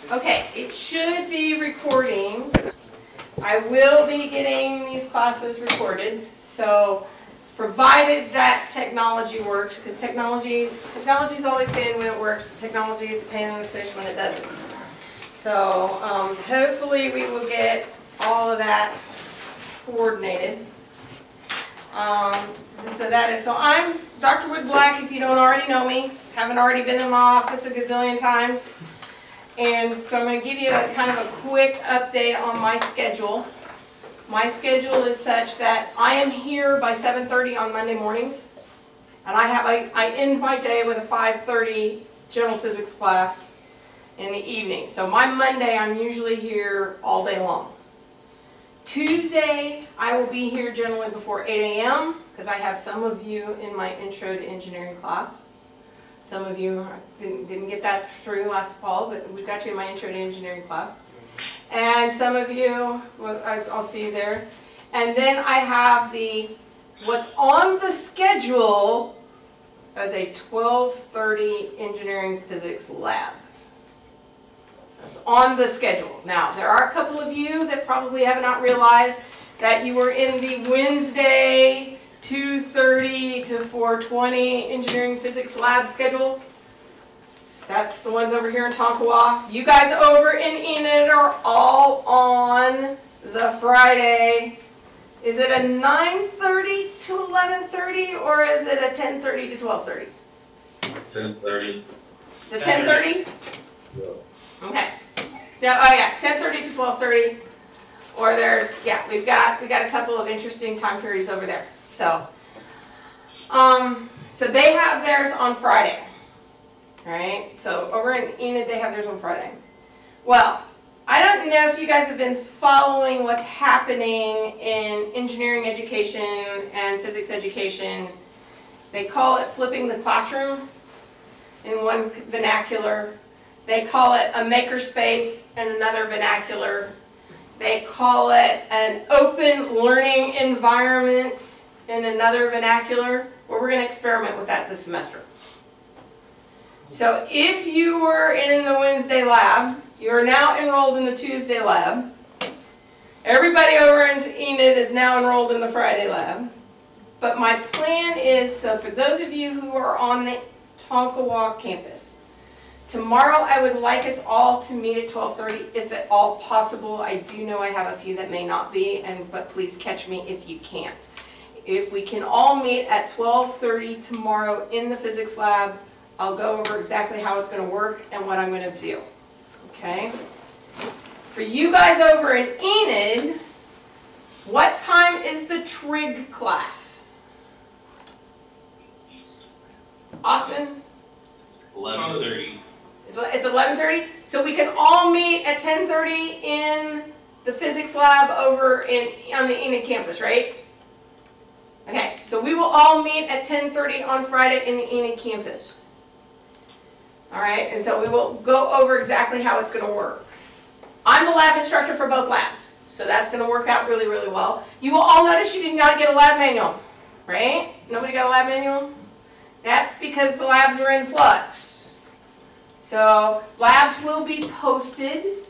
Okay, it should be recording. I will be getting these classes recorded, so provided that technology works, because technology's always good when it works. Technology is a pain in the tush when it doesn't. So hopefully we will get all of that coordinated. So I'm Dr. Wood Black, if you don't already know me. Haven't already been in my office a gazillion times. And so I'm going to give you a kind of a quick update on my schedule. My schedule is such that I am here by 7:30 on Monday mornings. And I end my day with a 5:30 general physics class in the evening. So my Monday, I'm usually here all day long. Tuesday, I will be here generally before 8 a.m. because I have some of you in my Intro to Engineering class. Some of you didn't get that through last fall, but we've got you in my Intro to Engineering class. And some of you, well, I'll see you there. And then I have what's on the schedule as a 12:30 engineering physics lab. That's on the schedule. Now, there are a couple of you that probably have not realized that you were in the Wednesday 2:30 to 4:20 engineering physics lab schedule. That's the ones over here in Tonkawa. You guys over in Enid are all on the Friday. Is it a 9:30 to 11:30 or is it a 10:30 to 12:30? 10:30. Is it 10:30? Yeah. Okay. No, oh yeah, it's 10:30 to 12:30. Or there's, yeah, we've got a couple of interesting time periods over there. So they have theirs on Friday. All right. So over in Enid, they have theirs on Friday. Well, I don't know if you guys have been following what's happening in engineering education and physics education. They call it flipping the classroom in one vernacular. They call it a makerspace in another vernacular. They call it an open learning environment in another vernacular. Well, we're going to experiment with that this semester. So if you were in the Wednesday lab, you are now enrolled in the Tuesday lab. Everybody over in Enid is now enrolled in the Friday lab. But my plan is, so for those of you who are on the Tonkawa campus, tomorrow I would like us all to meet at 12:30 if at all possible. I do know I have a few that may not be, but please catch me if you can't. If we can all meet at 12:30 tomorrow in the physics lab, I'll go over exactly how it's going to work and what I'm going to do. Okay? For you guys over in Enid, what time is the trig class? Austin? 11:30. It's 11:30? So we can all meet at 10:30 in the physics lab over on the Enid campus, right? Okay, so we will all meet at 10:30 on Friday in the Enid campus. All right, and so we will go over exactly how it's going to work. I'm the lab instructor for both labs, so that's going to work out really, really well. You will all notice you did not get a lab manual, right? Nobody got a lab manual? That's because the labs are in flux. So labs will be posted,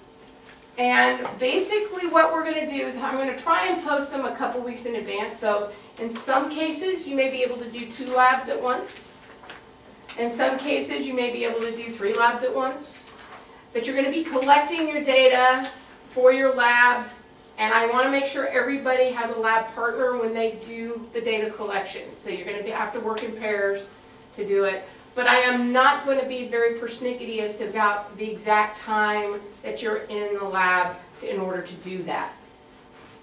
and basically what we're going to do is I'm going to try and post them a couple weeks in advance. So in some cases, you may be able to do 2 labs at once. In some cases, you may be able to do 3 labs at once. But you're going to be collecting your data for your labs, and I want to make sure everybody has a lab partner when they do the data collection. So you're going to have to work in pairs to do it. But I am not going to be very persnickety as to about the exact time that you're in the lab in order to do that.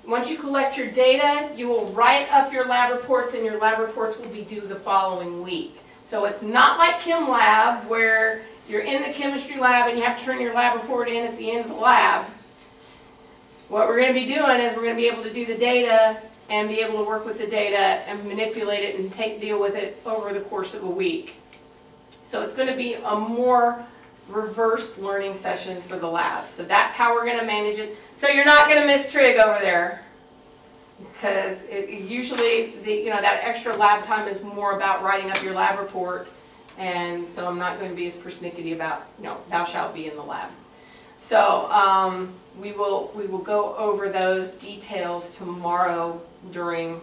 Once you collect your data, you will write up your lab reports, and your lab reports will be due the following week. So it's not like Chem Lab where you're in the chemistry lab and you have to turn your lab report in at the end of the lab. What we're going to be doing is we're going to be able to do the data and be able to work with the data and manipulate it and deal with it over the course of a week. So it's going to be a more reversed learning session for the lab. So that's how we're going to manage it. So you're not going to miss trig over there, because usually that extra lab time is more about writing up your lab report, and so I'm not going to be as persnickety about thou shalt be in the lab. So we will go over those details tomorrow during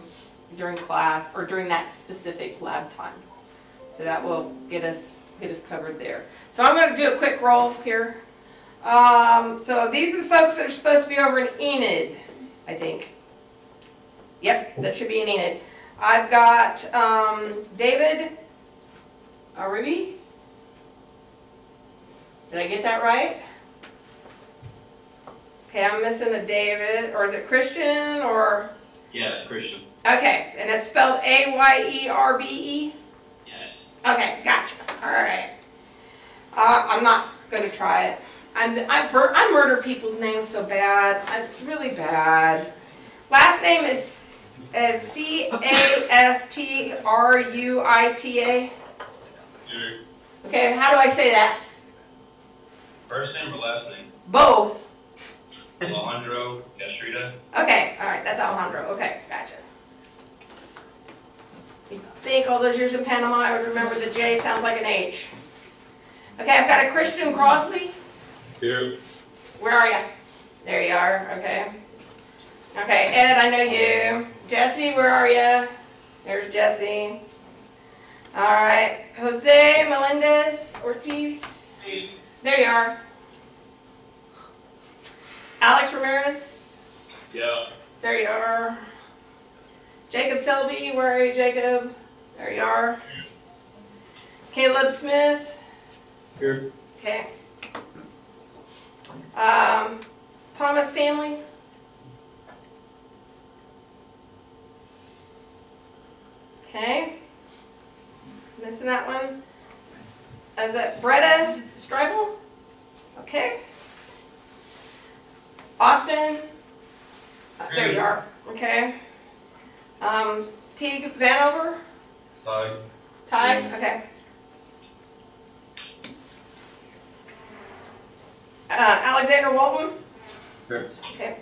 class or during that specific lab time. So that will get us covered there. So I'm going to do a quick roll here. So these are the folks that are supposed to be over in Enid, I think. Yep, that should be in Enid. I've got David Aribi. Did I get that right? Okay, I'm missing a David, or is it Christian, or? Yeah, Christian. Okay, and it's spelled A-Y-E-R-B-E? Yes. Okay, gotcha. All right. I'm not going to try it. I murder people's names so bad. It's really bad. Last name is C-A-S-T-R-U-I-T-A. Sure. Okay, how do I say that? First name or last name? Both. Alejandro Castrita. Okay, all right, that's Alejandro. Okay, gotcha. I think all those years in Panama, I would remember the J sounds like an H. Okay, I've got a Christian Crosby. Here. Where are you? There you are. Okay. Okay, Ed, I know you. Jesse, where are you? There's Jesse. All right, Jose Melendez Ortiz. There you are. Alex Ramirez. Yeah. There you are. Jacob Selby, where are you, Jacob? There you are. Caleb Smith. Here. Okay. Thomas Stanley. Okay. Missing that one. Is it Bretta Streibel? Okay. Austin. There you are. Okay. Teague Vanover. Hi. Ty. Okay. Alexander Walton. Here. Okay.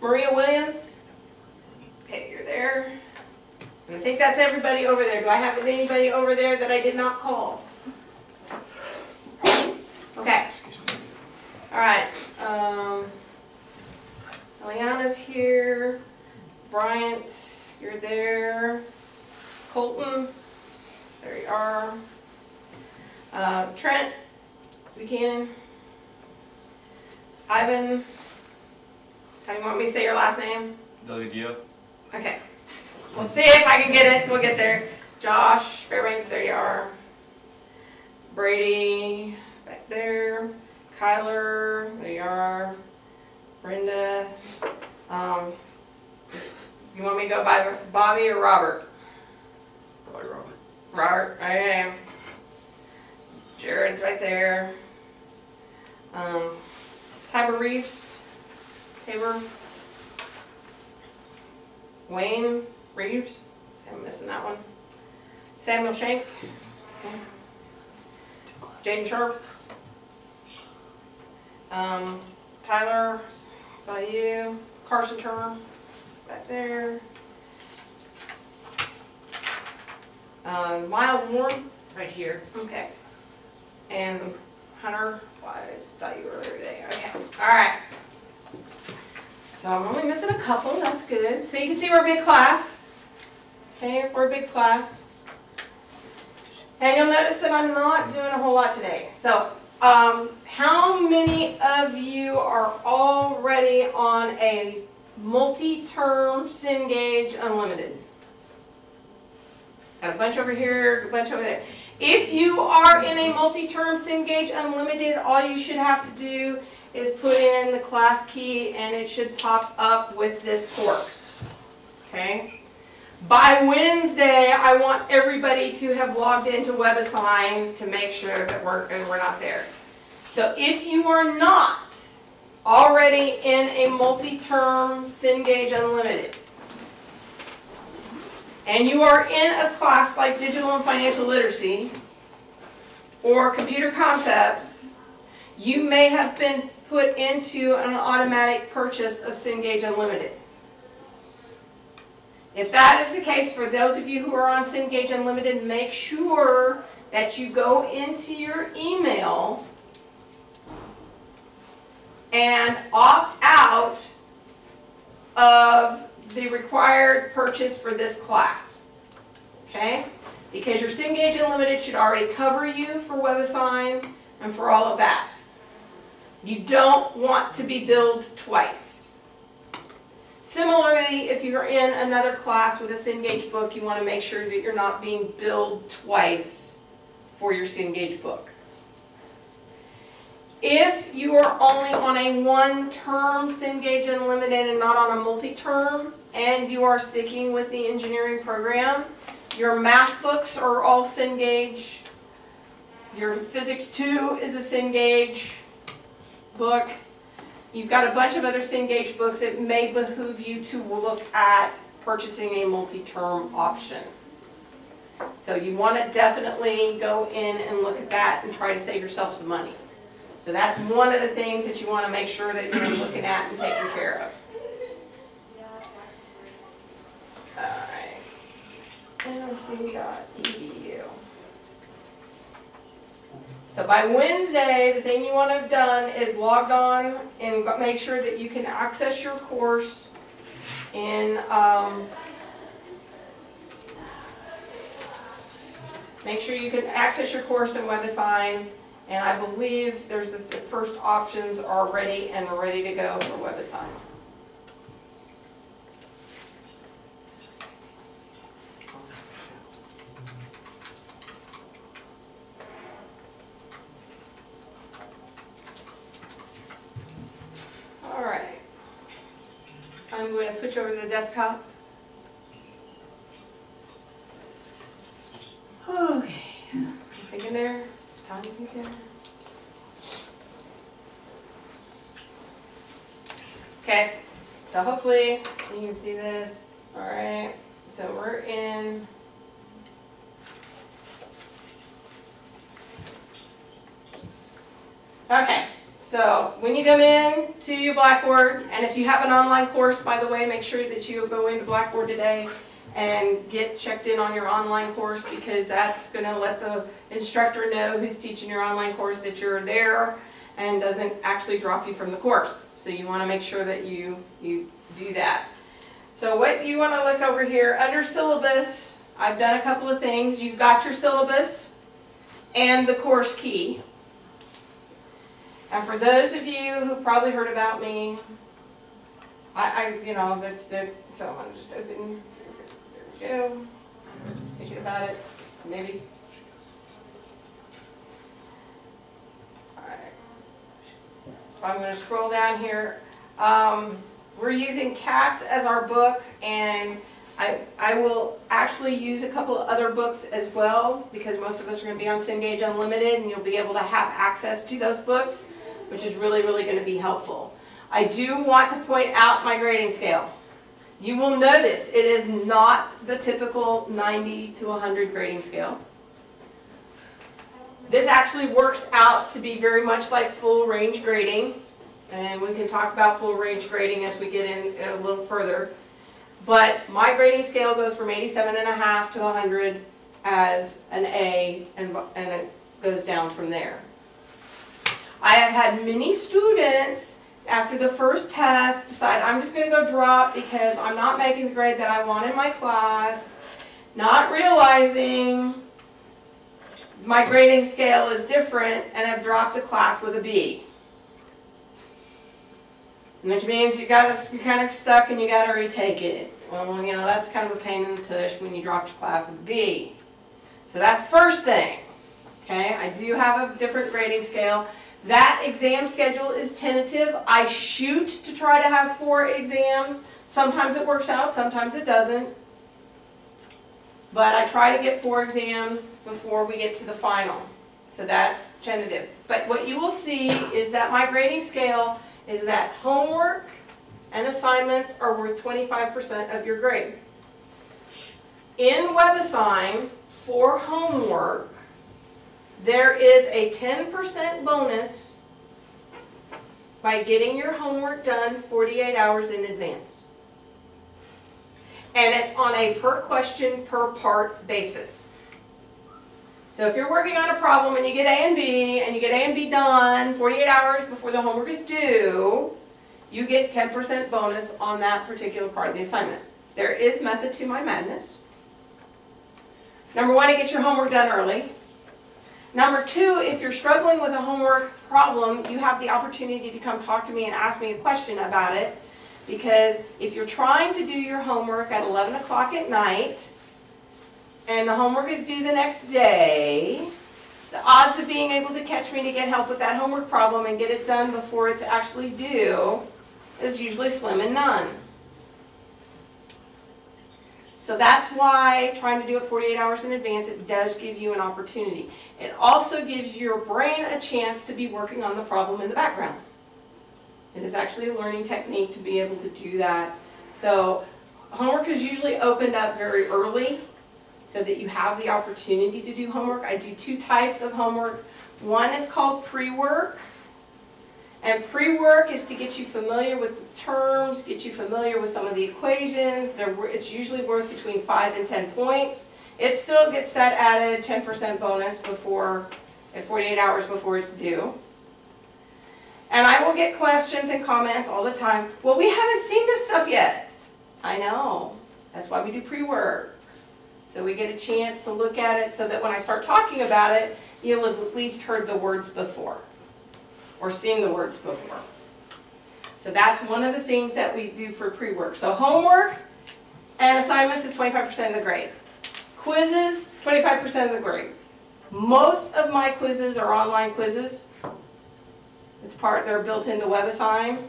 Maria Williams. Okay, you're there. And I think that's everybody over there. Do I have anybody over there that I did not call? Okay. All right. Eliana's here. Bryant, you're there. Colton, there you are. Trent Buchanan. Ivan, how do you want me to say your last name? Delidio. Okay. We'll see if I can get it. We'll get there. Josh Fairbanks, there you are. Brady, back there. Kyler, there you are. Brenda. You want me to go by Bobby or Robert? Probably Robert. Robert, I am. Jared's right there. Tiber Reeves. Tabor. Wayne Reeves. I'm missing that one. Samuel Shank. Jaden Sharp. Tyler, saw you. Carson Turner, back there. Miles Warren. Right here. Okay. And Hunter Wise, saw you earlier today. Okay. All right. So I'm only missing a couple. That's good. So you can see we're a big class. Okay, we're a big class. And you'll notice that I'm not doing a whole lot today. So how many of you are already on a multi-term Cengage Unlimited? Got a bunch over here, a bunch over there. If you are in a multi-term Cengage Unlimited, all you should have to do is put in the class key and it should pop up with this course. Okay? By Wednesday, I want everybody to have logged into WebAssign to make sure that we're not there. So if you are not already in a multi-term Cengage Unlimited, and you are in a class like Digital and Financial Literacy or Computer Concepts, you may have been put into an automatic purchase of Cengage Unlimited. If that is the case, for those of you who are on Cengage Unlimited, make sure that you go into your email and opt out of the required purchase for this class. Okay? Because your Cengage Unlimited should already cover you for WebAssign and for all of that. You don't want to be billed twice. Similarly, if you're in another class with a Cengage book, you want to make sure that you're not being billed twice for your Cengage book. If you are only on a one-term Cengage Unlimited and not on a multi-term, and you are sticking with the engineering program, your math books are all Cengage. Your Physics 2 is a Cengage book. You've got a bunch of other Cengage books. It may behoove you to look at purchasing a multi-term option. So you want to definitely go in and look at that and try to save yourself some money. So that's one of the things that you want to make sure that you're looking at and taking care of. Alright. NOC.edu. So by Wednesday, the thing you want to have done is logged on and make sure that you can access your course in make sure you can access your course in WebAssign. And I believe there's the first options are ready and ready to go for WebAssign. All right. I'm going to switch over to the desktop. Okay. Anything in there? Okay, so hopefully you can see this. All right, so we're in. Okay, so when you come in to your Blackboard, and if you have an online course, by the way, make sure that you go into Blackboard today and get checked in on your online course, because that's going to let the instructor know who's teaching your online course that you're there and doesn't actually drop you from the course. So you want to make sure that you do that. So what you want to look over here, under syllabus, I've done a couple of things. You've got your syllabus and the course key. And for those of you who've probably heard about me, you know, that's the, so I'm going to just open. There we go. Thinking about it, maybe. All right. I'm going to scroll down here. We're using CATS as our book, and I will actually use a couple of other books as well, because most of us are going to be on Cengage Unlimited, and you'll be able to have access to those books, which is really, really going to be helpful. I do want to point out my grading scale. You will notice it is not the typical 90 to 100 grading scale. This actually works out to be very much like full range grading, and we can talk about full range grading as we get in a little further. But my grading scale goes from 87.5 to 100 as an A, and it goes down from there. I have had many students after the first test decide I'm just going to go drop because I'm not making the grade that I want in my class, not realizing my grading scale is different, and have dropped the class with a B. Which means you're kind of stuck and you got to retake it. Well, you know, that's kind of a pain in the tush when you drop your class with a B. So that's first thing. Okay, I do have a different grading scale. That exam schedule is tentative. I shoot to try to have 4 exams. Sometimes it works out, sometimes it doesn't. But I try to get 4 exams before we get to the final. So that's tentative. But what you will see is that my grading scale is that homework and assignments are worth 25% of your grade. In WebAssign, for homework, there is a 10% bonus by getting your homework done 48 hours in advance. And it's on a per question, per part basis. So if you're working on a problem and you get A and B done 48 hours before the homework is due, you get 10% bonus on that particular part of the assignment. There is method to my madness. Number one, to get your homework done early. Number two, if you're struggling with a homework problem, you have the opportunity to come talk to me and ask me a question about it. Because if you're trying to do your homework at 11 o'clock at night, and the homework is due the next day, the odds of being able to catch me to get help with that homework problem and get it done before it's actually due is usually slim and none. So that's why trying to do it 48 hours in advance, it does give you an opportunity. It also gives your brain a chance to be working on the problem in the background. It is actually a learning technique to be able to do that. So homework is usually opened up very early so that you have the opportunity to do homework. I do two types of homework. One is called pre-work. And pre-work is to get you familiar with the terms, get you familiar with some of the equations. It's usually worth between 5 and 10 points. It still gets that added 10% bonus at 48 hours before it's due. And I will get questions and comments all the time. Well, we haven't seen this stuff yet. I know. That's why we do pre-work. So we get a chance to look at it so that when I start talking about it, you'll have at least heard the words before or seen the words before. So that's one of the things that we do for pre-work. So homework and assignments is 25% of the grade. Quizzes, 25% of the grade. Most of my quizzes are online quizzes. They're built into WebAssign.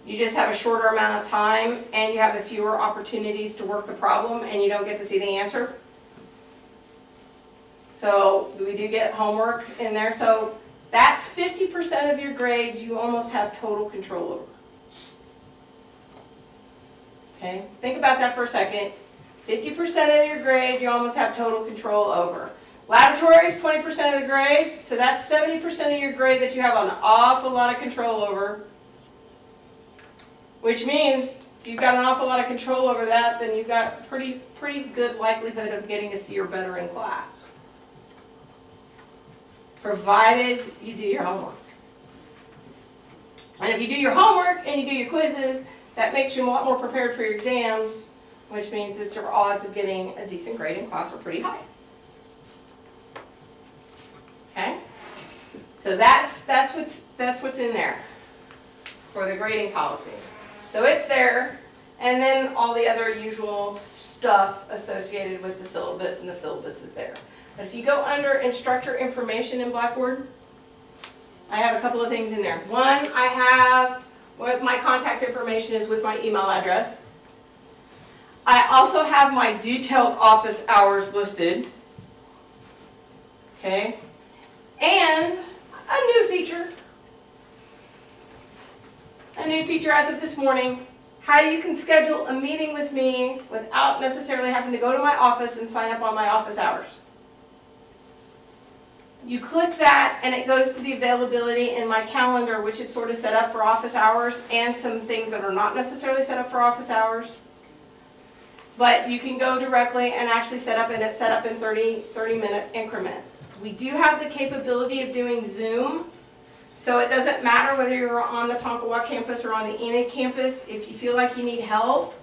You just have a shorter amount of time and you have fewer opportunities to work the problem and you don't get to see the answer. So we do get homework in there. So that's 50% of your grades you almost have total control over. Okay, think about that for a second. 50% of your grades you almost have total control over. Laboratory is 20% of the grade, so that's 70% of your grade that you have an awful lot of control over. Which means if you've got an awful lot of control over that, then you've got pretty good likelihood of getting a C or better in class. Provided you do your homework. And if you do your homework and you do your quizzes, that makes you a lot more prepared for your exams, which means that your odds of getting a decent grade in class are pretty high. Okay? So that's what's in there for the grading policy. So it's there, and then all the other usual stuff associated with the syllabus, and the syllabus is there. But if you go under instructor information in Blackboard, I have a couple of things in there. One, I have what my contact information is with my email address. I also have my detailed office hours listed. Okay? And a new feature. A new feature as of this morning, how you can schedule a meeting with me without necessarily having to go to my office and sign up on my office hours. You click that and it goes to the availability in my calendar, which is sort of set up for office hours and some things that are not necessarily set up for office hours. But you can go directly and actually set up, and it's set up in 30-minute increments. We do have the capability of doing Zoom, so it doesn't matter whether you're on the Tonkawa campus or on the Enid campus. If you feel like you need help,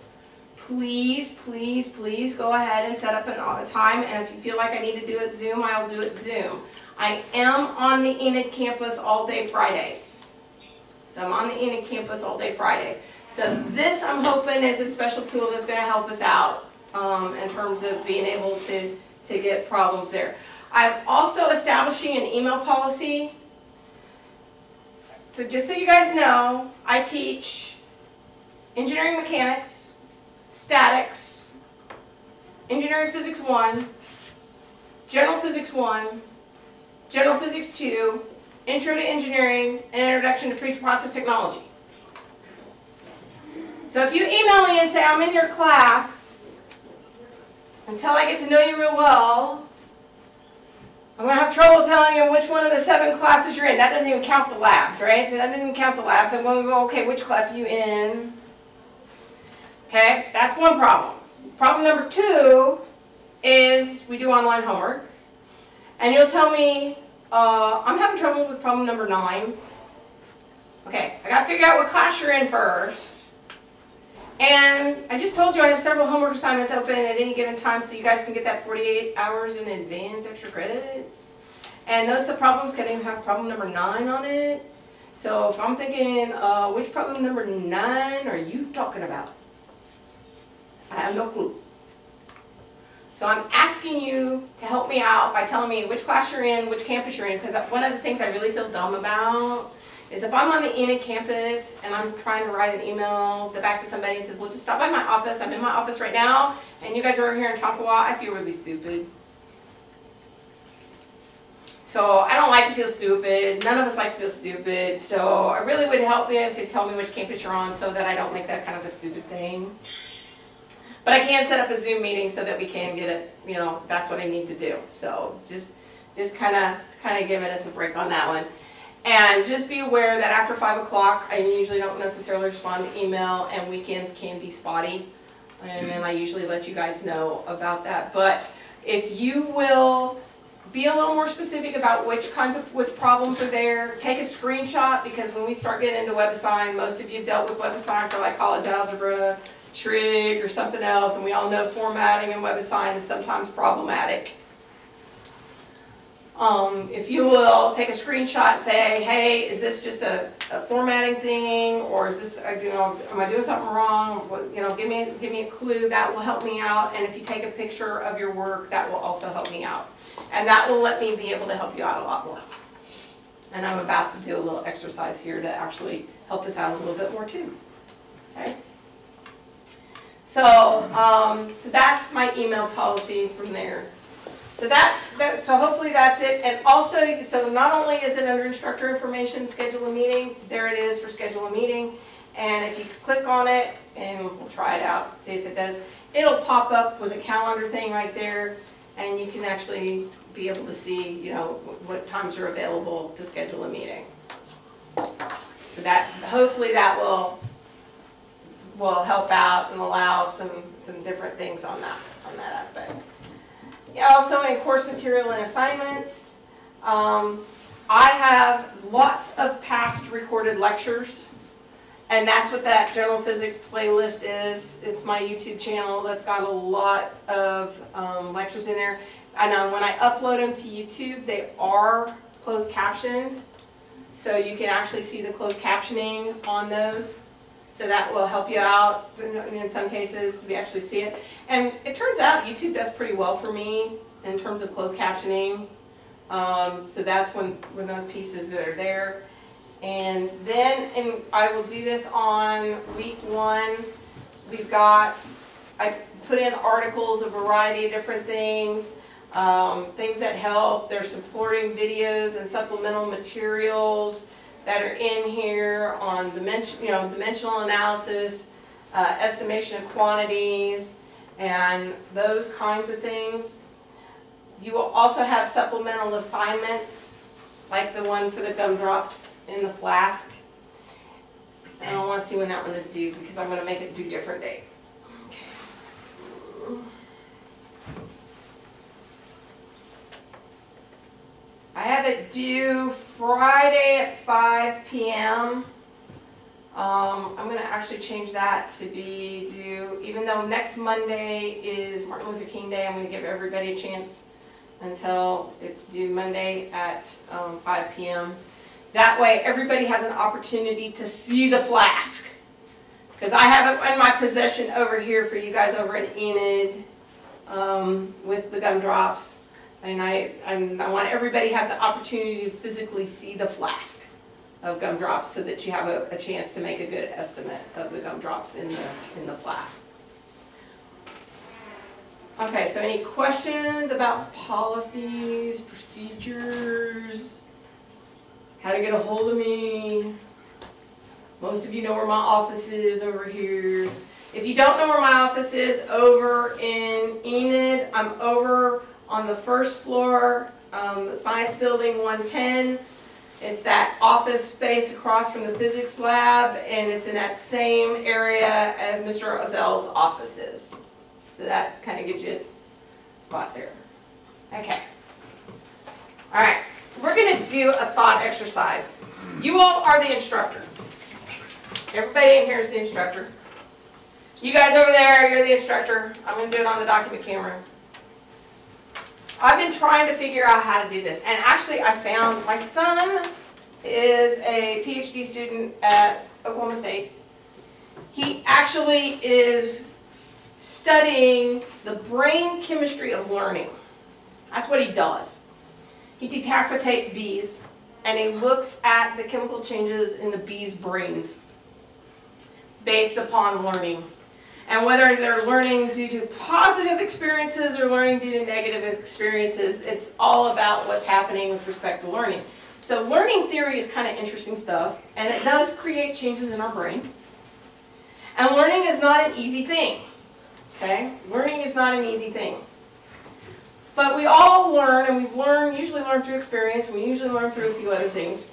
please go ahead and set up a time, and if you feel like I need to do it Zoom, I'll do it Zoom. I am on the Enid campus all day Fridays. So I'm on the Enid campus all day Friday. So this, I'm hoping, is a special tool that's going to help us out in terms of being able to get problems there. I'm also establishing an email policy. So just so you guys know, I teach engineering mechanics, statics, engineering physics 1, general physics 1, general physics 2, intro to engineering, and introduction to pre-process technology. So if you email me and say, I'm in your class, until I get to know you real well, I'm going to have trouble telling you which one of the 7 classes you're in. That doesn't even count the labs, right? So that doesn't even count the labs. I'm going to go, okay, which class are you in? Okay, that's one problem. Problem number 2 is we do online homework. And you'll tell me, I'm having trouble with problem number 9. Okay, I gotta figure out what class you're in first. And I just told you I have several homework assignments open at any given time so you guys can get that 48 hours in advance extra credit. And notice the problems could even have problem number 9 on it. So if I'm thinking, which problem number 9 are you talking about? I have no clue. So I'm asking you to help me out by telling me which class you're in, which campus you're in, because one of the things I really feel dumb about is if I'm on the Enid campus and I'm trying to write an email back to somebody and says, well, just stop by my office, I'm in my office right now, and you guys are over here in Tonkawa, I feel really stupid. So I don't like to feel stupid. None of us like to feel stupid. So I really would help you if you tell me which campus you're on so that I don't make that kind of a stupid thing. But I can set up a Zoom meeting so that we can get it, you know, that's what I need to do. So just kind of giving us a break on that one. And just be aware that after 5 o'clock, I usually don't necessarily respond to email, and weekends can be spotty. And then I usually let you guys know about that. But if you will be a little more specific about which problems are there, take a screenshot, because when we start getting into WebAssign, most of you have dealt with WebAssign for like college algebra, trig, or something else, and we all know formatting in WebAssign is sometimes problematic. If you will take a screenshot and say, hey, is this just a formatting thing, or is this, you know, am I doing something wrong? You know, give me a clue. That will help me out. And if you take a picture of your work, that will also help me out. And that will let me be able to help you out a lot more. And I'm about to do a little exercise here to actually help us out a little bit more too. Okay. So, so that's my email policy from there. So so hopefully that's it. And also, so not only is it under instructor information, schedule a meeting, there it is for schedule a meeting. And if you click on it, and we'll try it out, see if it does, it'll pop up with a calendar thing right there, and you can actually be able to see, you know, what times are available to schedule a meeting. So that, hopefully that will help out and allow some different things on that aspect. Also in course material and assignments, I have lots of past recorded lectures, and that's what that general physics playlist is. It's my YouTube channel that's got a lot of lectures in there. And when I upload them to YouTube, they are closed captioned, so you can actually see the closed captioning on those. So that will help you out. In some cases, we actually see it. And it turns out YouTube does pretty well for me in terms of closed captioning. So that's when those pieces that are there. And then, and I will do this on week 1. We've got, I put in articles, a variety of different things, things that help. There's supporting videos and supplemental materials that are in here on dimensional analysis, estimation of quantities, and those kinds of things. You will also have supplemental assignments, like the one for the gumdrops in the flask. And I want to see when that one is due, because I'm going to make it due different date. Okay. I have it due Friday at 5 p.m. I'm going to actually change that to be due, even though next Monday is Martin Luther King Day, I'm going to give everybody a chance until it's due Monday at 5 p.m. That way everybody has an opportunity to see the flask. Because I have it in my possession over here for you guys over at Enid with the gumdrops. And I want everybody to have the opportunity to physically see the flask of gumdrops so that you have a chance to make a good estimate of the gumdrops in the flask. Okay, so any questions about policies, procedures, how to get a hold of me? Most of you know where my office is over here. If you don't know where my office is over in Enid, I'm over on the first floor, the Science Building 110. It's that office space across from the physics lab, and it's in that same area as Mr. Ozell's office is. So that kind of gives you a spot there. Okay. All right, we're going to do a thought exercise. You all are the instructor. Everybody in here is the instructor. You guys over there, you're the instructor. I'm going to do it on the document camera. I've been trying to figure out how to do this. And actually, I found my son is a PhD student at Oklahoma State. He actually is studying the brain chemistry of learning. That's what he does. He decapitates bees, and he looks at the chemical changes in the bees' brains based upon learning. And whether they're learning due to positive experiences or learning due to negative experiences, it's all about what's happening with respect to learning. So learning theory is kind of interesting stuff, and it does create changes in our brain. And learning is not an easy thing. Okay? Learning is not an easy thing. But we all learn, and usually learn through experience, and we usually learn through a few other things.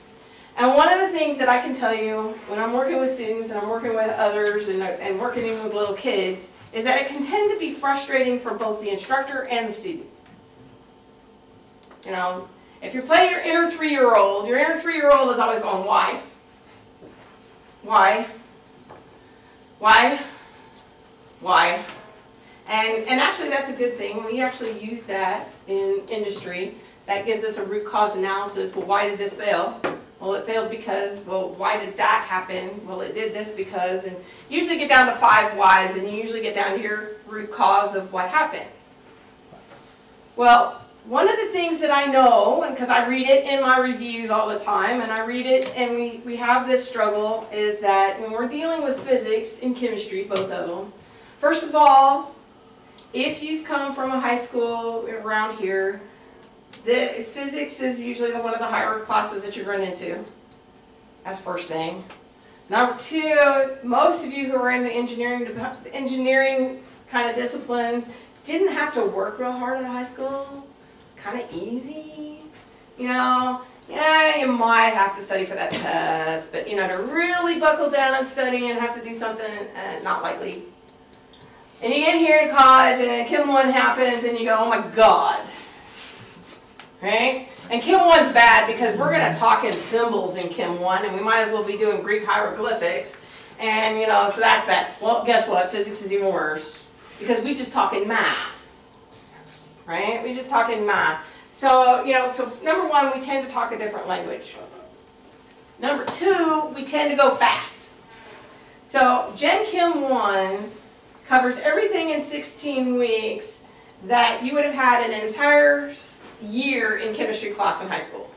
And one of the things that I can tell you when I'm working with students and I'm working with others and working even with little kids is that it can tend to be frustrating for both the instructor and the student. You know, if you play your inner 3-year-old, your inner 3-year-old is always going, why? Why? Why? Why? And actually that's a good thing. We actually use that in industry. That gives us a root cause analysis. Well, why did this fail? Well, it failed because, well, why did that happen? Well, it did this because, and you usually get down to 5 whys, and you usually get down to your root cause of what happened. Well, one of the things that I know, and because I read it in my reviews all the time, and I read it, and we have this struggle, is that when we're dealing with physics and chemistry, both of them, first of all, if you've come from a high school around here, the physics is usually one of the higher classes that you run into. That's first thing. Number 2, most of you who are in the engineering kind of disciplines didn't have to work real hard at high school. It's kind of easy. You know, yeah, you might have to study for that test, but you know, to really buckle down and study and have to do something, not likely. And you get here to college and then Chem 1 happens and you go, oh my God. Right? And Chem 1's bad because we're going to talk in symbols in Chem 1 and we might as well be doing Greek hieroglyphics. And you know, so that's bad. Well, guess what? Physics is even worse because we just talk in math. Right? We just talk in math. So, you know, so number 1, we tend to talk a different language. Number 2, we tend to go fast. So Gen Chem 1 covers everything in 16 weeks that you would have had in an entire year in chemistry class in high school.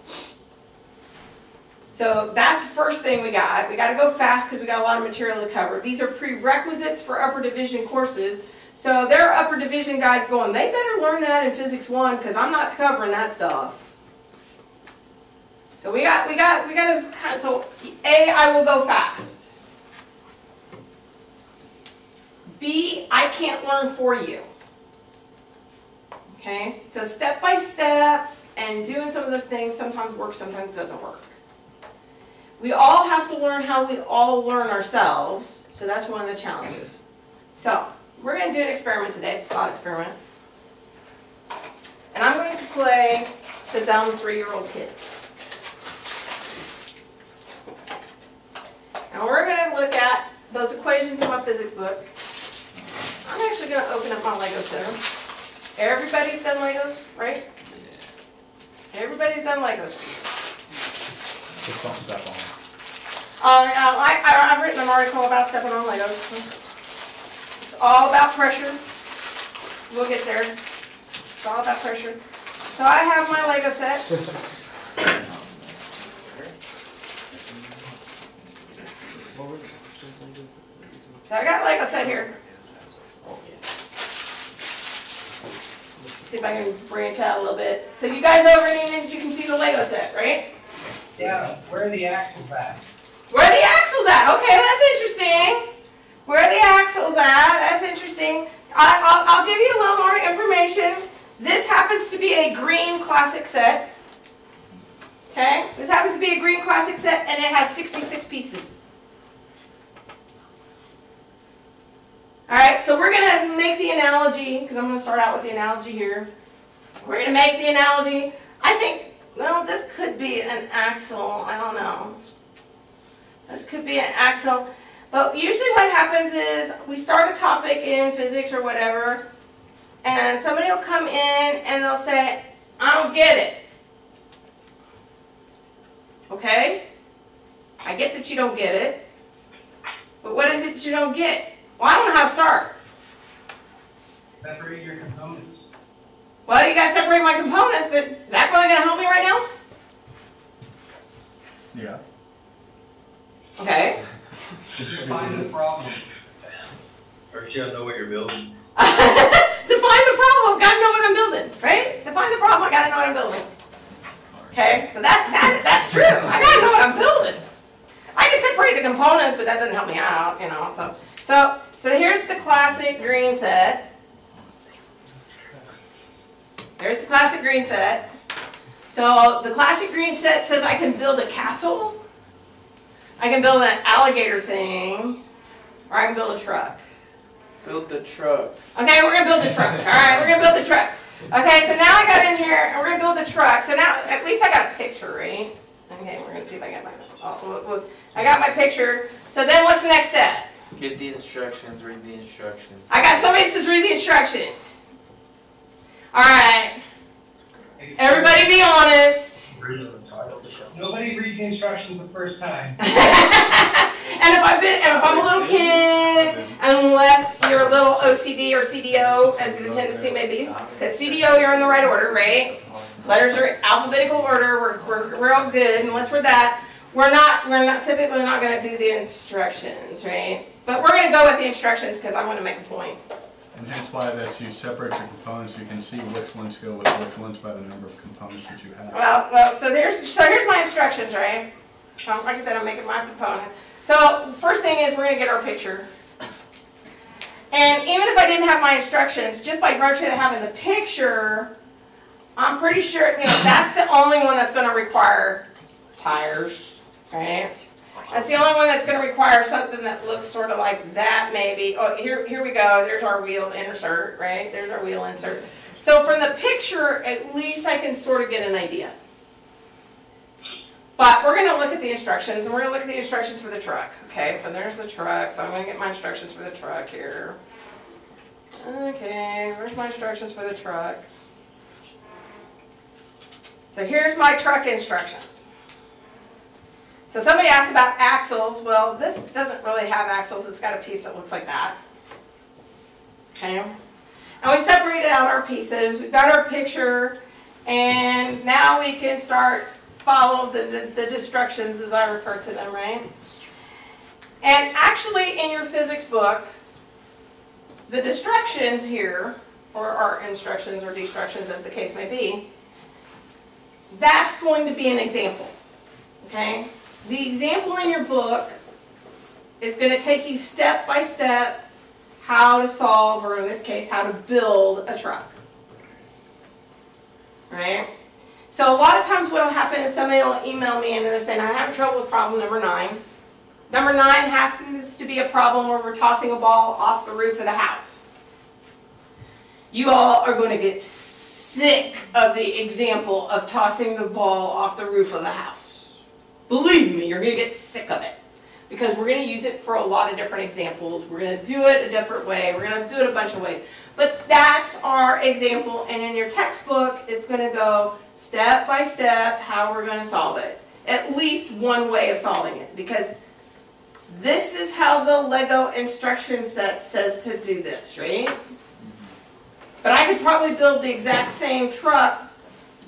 So that's the first thing we got. We got to go fast because we got a lot of material to cover. These are prerequisites for upper division courses. So there are upper division guys going, they better learn that in Physics 1 because I'm not covering that stuff. So we got to kind of, so A, I will go fast. B, I can't learn for you. Okay, so step by step and doing some of those things sometimes works, sometimes doesn't work. We all have to learn how we all learn ourselves, so that's one of the challenges. So, we're going to do an experiment today, it's a thought experiment. And I'm going to play the dumb 3-year-old kid. And we're going to look at those equations in my physics book. I'm actually going to open up my Lego set. Everybody's done Legos, right? Everybody's done Legos. Just don't step on them. I've written an article about stepping on Legos. It's all about pressure. We'll get there. It's all about pressure. So I have my Lego set. So I got Lego set here. See if I can branch out a little bit. So you guys over in, you can see the Lego set, right? Yeah, where are the axles at? Where are the axles at? Okay, that's interesting. Where are the axles at? That's interesting. I'll give you a little more information. This happens to be a green classic set. Okay? This happens to be a green classic set and it has 66 pieces. Alright, so we're going to make the analogy, because I'm going to start out with the analogy here. We're going to make the analogy. I think well, this could be an axle. I don't know. This could be an axle. But usually what happens is we start a topic in physics or whatever, and somebody will come in and they'll say, I don't get it. Okay? I get that you don't get it. But what is it that you don't get? Well, I don't know how to start. Separate your components. Well, you got to separate my components, but is that really going to help me right now? Yeah. Okay. Define the problem. Or you don't know what you're building. Define the problem. Got to know what I'm building, right? Define the problem. I got to know what I'm building. Okay, so that's true. I got to know what I'm building. I can separate the components, but that doesn't help me out, you know. So here's the classic green set. There's the classic green set. So the classic green set says I can build a castle, I can build an alligator thing, or I can build a truck. Build the truck. Okay, we're going to build the truck. All right, we're going to build the truck. Okay, so now I got in here, and we're going to build the truck. So now, at least I got a picture, right? Okay, we're going to see if I got my, I got my picture. So then what's the next step? Get the instructions, read the instructions. I got somebody that says read the instructions. All right, everybody be honest. Nobody reads the instructions the first time. And if I'm a little kid, unless you're a little OCD or CDO, as the tendency may be, because CDO you're in the right order, right? Letters are alphabetical order. We're all good. Unless we're that, we're typically not going to do the instructions, right? But we're going to go with the instructions because I'm going to make a point. And hence why that you separate your components, you can see which ones go with which ones by the number of components that you have. Well, so here's my instructions, right? So like I said, I'm making my components. So first thing is we're going to get our picture. And even if I didn't have my instructions, just by virtue of having the picture, I'm pretty sure, you know, that's the only one that's going to require tires, right? That's the only one that's going to require something that looks sort of like that, maybe. Oh, here we go. There's our wheel insert, right? There's our wheel insert. So from the picture, at least I can sort of get an idea. But we're going to look at the instructions, and we're going to look at the instructions for the truck. Okay, so there's the truck. So I'm going to get my instructions for the truck here. Okay, where's my instructions for the truck? So here's my truck instructions. So somebody asked about axles. Well, this doesn't really have axles. It's got a piece that looks like that. Okay. And we separated out our pieces. We've got our picture. And now we can start follow the instructions as I refer to them, right? And actually in your physics book, the instructions here, or our instructions or destructions as the case may be, that's going to be an example, okay? The example in your book is going to take you step by step how to solve, or in this case, how to build a truck, right? So a lot of times what will happen is somebody will email me and they're saying, I'm having trouble with problem number 9. Number 9 has to be a problem where we're tossing a ball off the roof of the house. You all are going to get sick of the example of tossing the ball off the roof of the house. Believe me, you're going to get sick of it. Because we're going to use it for a lot of different examples. We're going to do it a different way. We're going to do it a bunch of ways. But that's our example. And in your textbook, it's going to go step by step how we're going to solve it. At least one way of solving it. Because this is how the Lego instruction set says to do this, right? But I could probably build the exact same truck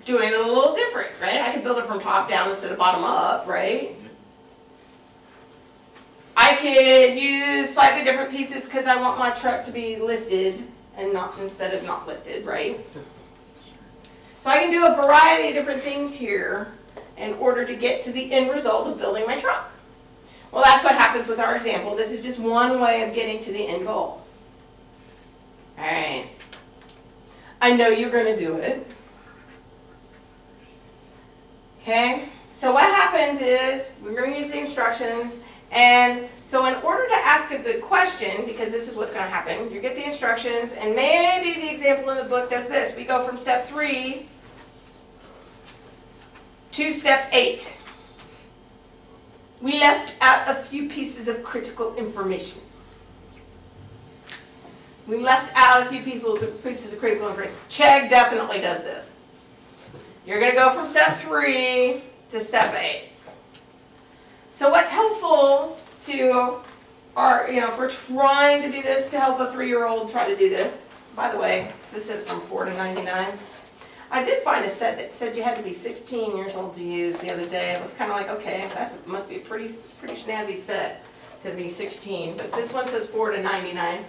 doing it a little different, right? I could build it from top down instead of bottom up, right? I could use slightly different pieces because I want my truck to be lifted and not instead of not lifted, right? So I can do a variety of different things here in order to get to the end result of building my truck. Well, that's what happens with our example. This is just one way of getting to the end goal. All right. I know you're going to do it. Okay? So what happens is we're going to use the instructions. And so in order to ask a good question, because this is what's going to happen, you get the instructions, and maybe the example in the book does this. We go from step 3 to step 8. We left out a few pieces of critical information. We left out a few pieces of critical information. Chegg definitely does this. You're going to go from step 3 to step 8. So what's helpful to our, if we're trying to do this to help a 3-year-old try to do this, by the way, this is from 4 to 99. I did find a set that said you had to be 16 years old to use the other day. It was kind of like, okay, that must be a pretty snazzy set to be 16. But this one says 4 to 99.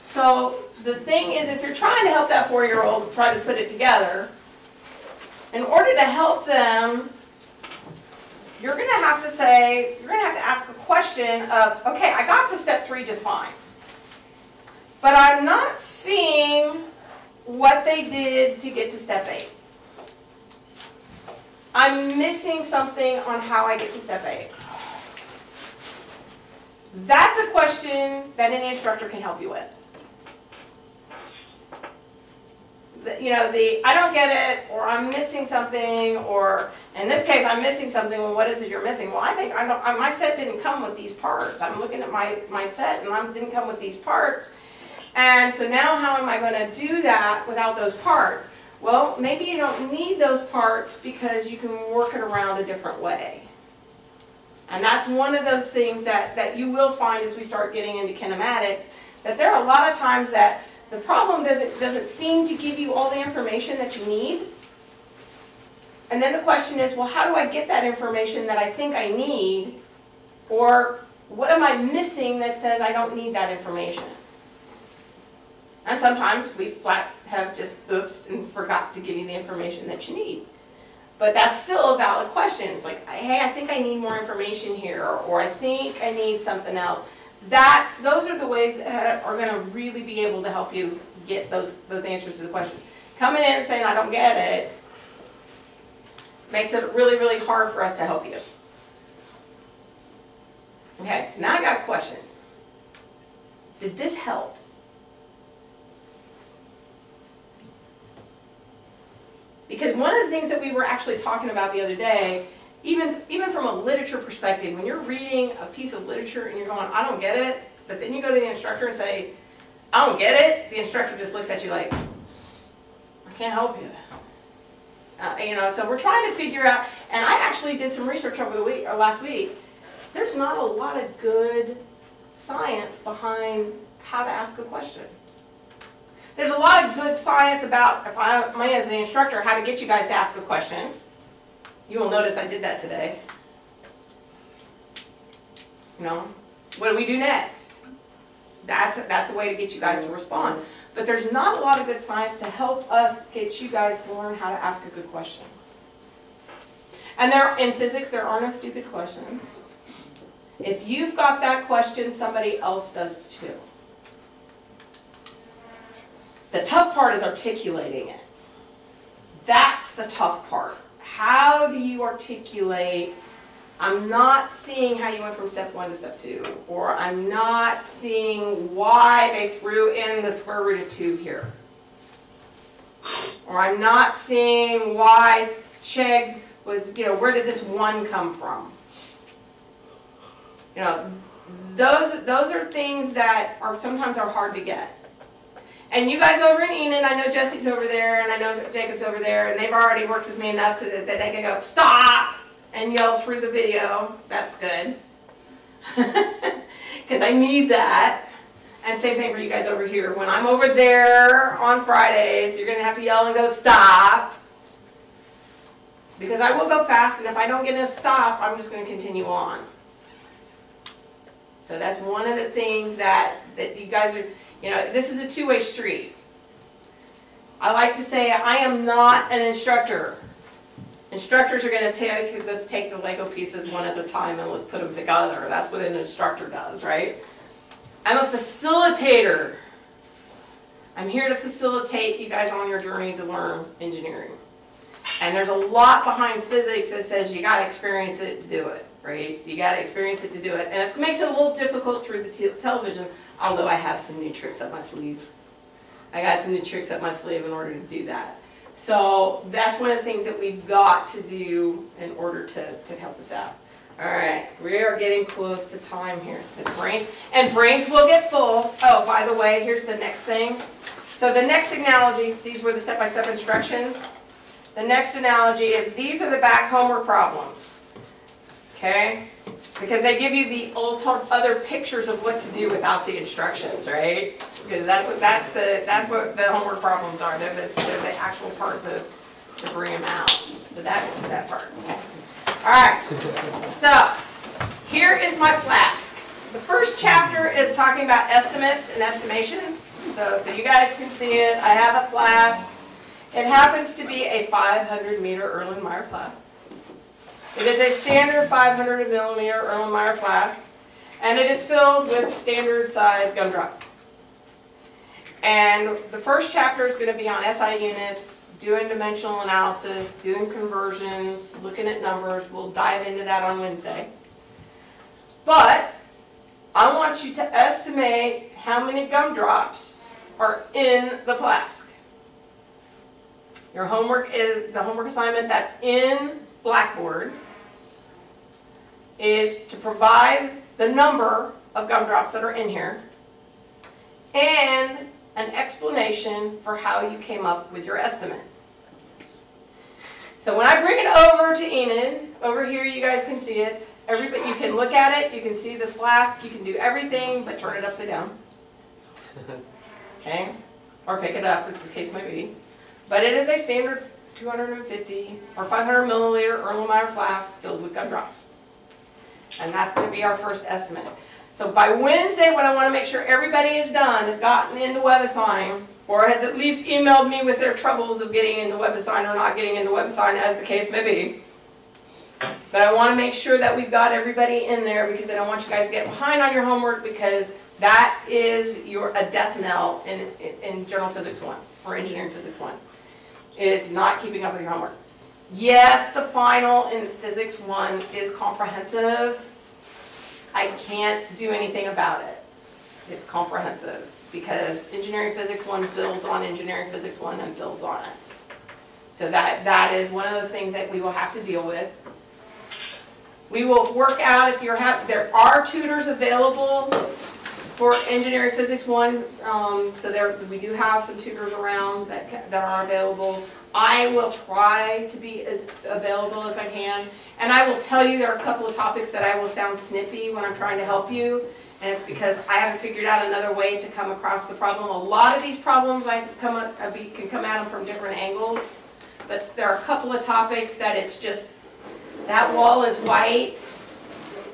So the thing is, if you're trying to help that 4-year-old try to put it together, in order to help them, you're going to have to ask a question of, okay, I got to step 3 just fine, but I'm not seeing what they did to get to step 8. I'm missing something on how I get to step 8. That's a question that any instructor can help you with. I don't get it, or I'm missing something, or in this case, I'm missing something. Well, what is it you're missing? Well, I think my set didn't come with these parts. I'm looking at my set, and I didn't come with these parts. And so now how am I going to do that without those parts? Well, maybe you don't need those parts because you can work it around a different way. And that's one of those things that you will find as we start getting into kinematics, that there are a lot of times that the problem doesn't seem to give you all the information that you need. And then the question is, well, how do I get that information that I think I need? Or what am I missing that says I don't need that information? And sometimes we flat have just oops and forgot to give you the information that you need. But that's still a valid question. It's like, hey, I think I need more information here, or I think I need something else. Those are the ways that are going to really be able to help you get those answers to the question. Coming in and saying, I don't get it, makes it really, really hard for us to help you. Okay, so now I got a question. Did this help? Because one of the things that we were actually talking about the other day, even from a literature perspective, when you're reading a piece of literature and you're going, I don't get it, but then you go to the instructor and say, I don't get it, the instructor just looks at you like, I can't help you. So we're trying to figure out, and I actually did some research over the week, or last week. There's not a lot of good science behind how to ask a question. There's a lot of good science about, if I as an instructor, how to get you guys to ask a question. You will notice I did that today. What do we do next? That's a way to get you guys to respond. But there's not a lot of good science to help us get you guys to learn how to ask a good question. And in physics, there are no stupid questions. If you've got that question, somebody else does too. The tough part is articulating it. That's the tough part. How do you articulate, I'm not seeing how you went from step 1 to step 2, or I'm not seeing why they threw in the square root of 2 here. Or I'm not seeing why Chegg was, where did this 1 come from? Those are things that sometimes are hard to get. And you guys over in Enid, I know Jesse's over there, and I know Jacob's over there, and they've already worked with me enough that they can go, stop, and yell through the video. That's good. Because I need that. And same thing for you guys over here. When I'm over there on Fridays, you're going to have to yell and go, stop. Because I will go fast, and if I don't get a stop, I'm just going to continue on. So that's one of the things that you guys are... this is a two-way street. I like to say I am not an instructor. Instructors are going to take, let's take the Lego pieces one at a time and let's put them together. That's what an instructor does, right? I'm a facilitator. I'm here to facilitate you guys on your journey to learn engineering. And there's a lot behind physics that says you got to experience it to do it, right? You got to experience it to do it. And it makes it a little difficult through the television, although I have some new tricks up my sleeve. I got some new tricks up my sleeve in order to do that. So that's one of the things that we've got to do in order to help us out. All right, we are getting close to time here. Brains will get full. Oh, by the way, here's the next thing. So the next analogy, these were the step-by-step instructions. The next analogy is these are the back homework problems. Okay? Because they give you the other pictures of what to do without the instructions, right? Because that's what the homework problems are. They're the actual part to bring them out. So that's that part. All right. So here is my flask. The first chapter is talking about estimates and estimations. So you guys can see it. I have a flask. It happens to be a 500-meter Erlenmeyer flask. It is a standard 500 millimeter Erlenmeyer flask, and it is filled with standard size gumdrops. And the first chapter is going to be on SI units, doing dimensional analysis, doing conversions, looking at numbers. We'll dive into that on Wednesday. But I want you to estimate how many gumdrops are in the flask. Your homework is, the homework assignment that's in Blackboard is to provide the number of gumdrops that are in here and an explanation for how you came up with your estimate. So when I bring it over to Enid, over here you guys can see it. Everybody, you can look at it, you can see the flask, you can do everything but turn it upside down. Okay? Or pick it up, as the case might be. But it is a standard 250 or 500 milliliter Erlenmeyer flask filled with gumdrops. And that's going to be our first estimate. So by Wednesday, what I want to make sure everybody has done is gotten into WebAssign, or has at least emailed me with their troubles of getting into WebAssign or not getting into WebAssign, as the case may be. But I want to make sure that we've got everybody in there, because I don't want you guys to get behind on your homework, because that is a death knell in General Physics 1 or Engineering Physics 1. Is not keeping up with your homework. Yes, the final in Physics 1 is comprehensive. I can't do anything about it. It's comprehensive because Engineering Physics 1 builds on Engineering Physics 1 and builds on it. So that is one of those things that we will have to deal with. We will work out if you're there are tutors available for Engineering Physics 1, so we do have some tutors around that are available. I will try to be as available as I can, and I will tell you there are a couple of topics that I will sound snippy when I'm trying to help you, and it's because I haven't figured out another way to come across the problem. A lot of these problems can come at them from different angles, but there are a couple of topics that it's just, that wall is white,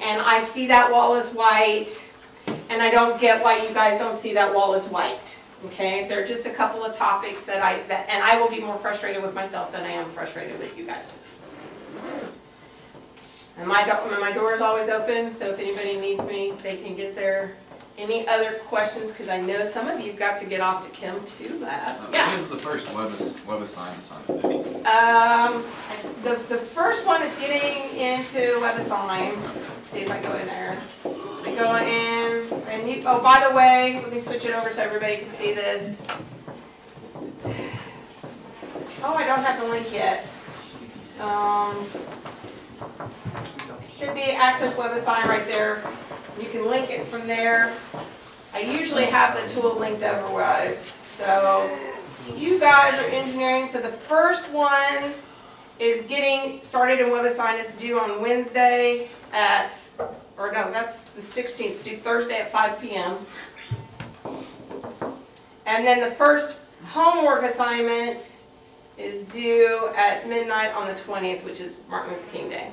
and I see that wall is white, and I don't get why you guys don't see that wall as white. Okay, there are just a couple of topics and I will be more frustrated with myself than I am frustrated with you guys. And my door is always open, so if anybody needs me, they can get there. Any other questions? Because I know some of you got to get off to Chem 2 lab. Yeah. What is the first WebAssign assignment? The first one is getting into WebAssign. Let's see if I go in there. I go in, and oh, by the way, let me switch it over so everybody can see this. Oh, I don't have the link yet. Should be Access WebAssign right there. You can link it from there. I usually have the tool linked otherwise. So you guys are engineering. So the first one is getting started in WebAssign. It's due on Wednesday that's the 16th. It's due Thursday at 5 p.m. And then the first homework assignment is due at midnight on the 20th, which is Martin Luther King Day.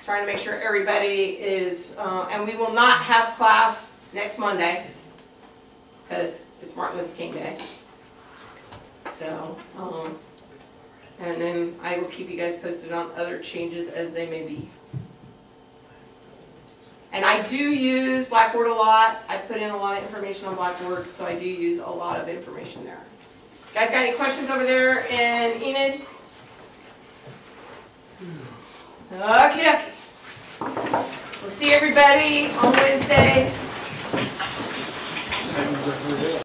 Trying to make sure everybody is, and we will not have class next Monday because it's Martin Luther King Day. So, and then I will keep you guys posted on other changes as they may be. And I do use Blackboard a lot. I put in a lot of information on Blackboard, so I do use a lot of information there. Guys got any questions over there in Enid? Okay. We'll see everybody on Wednesday.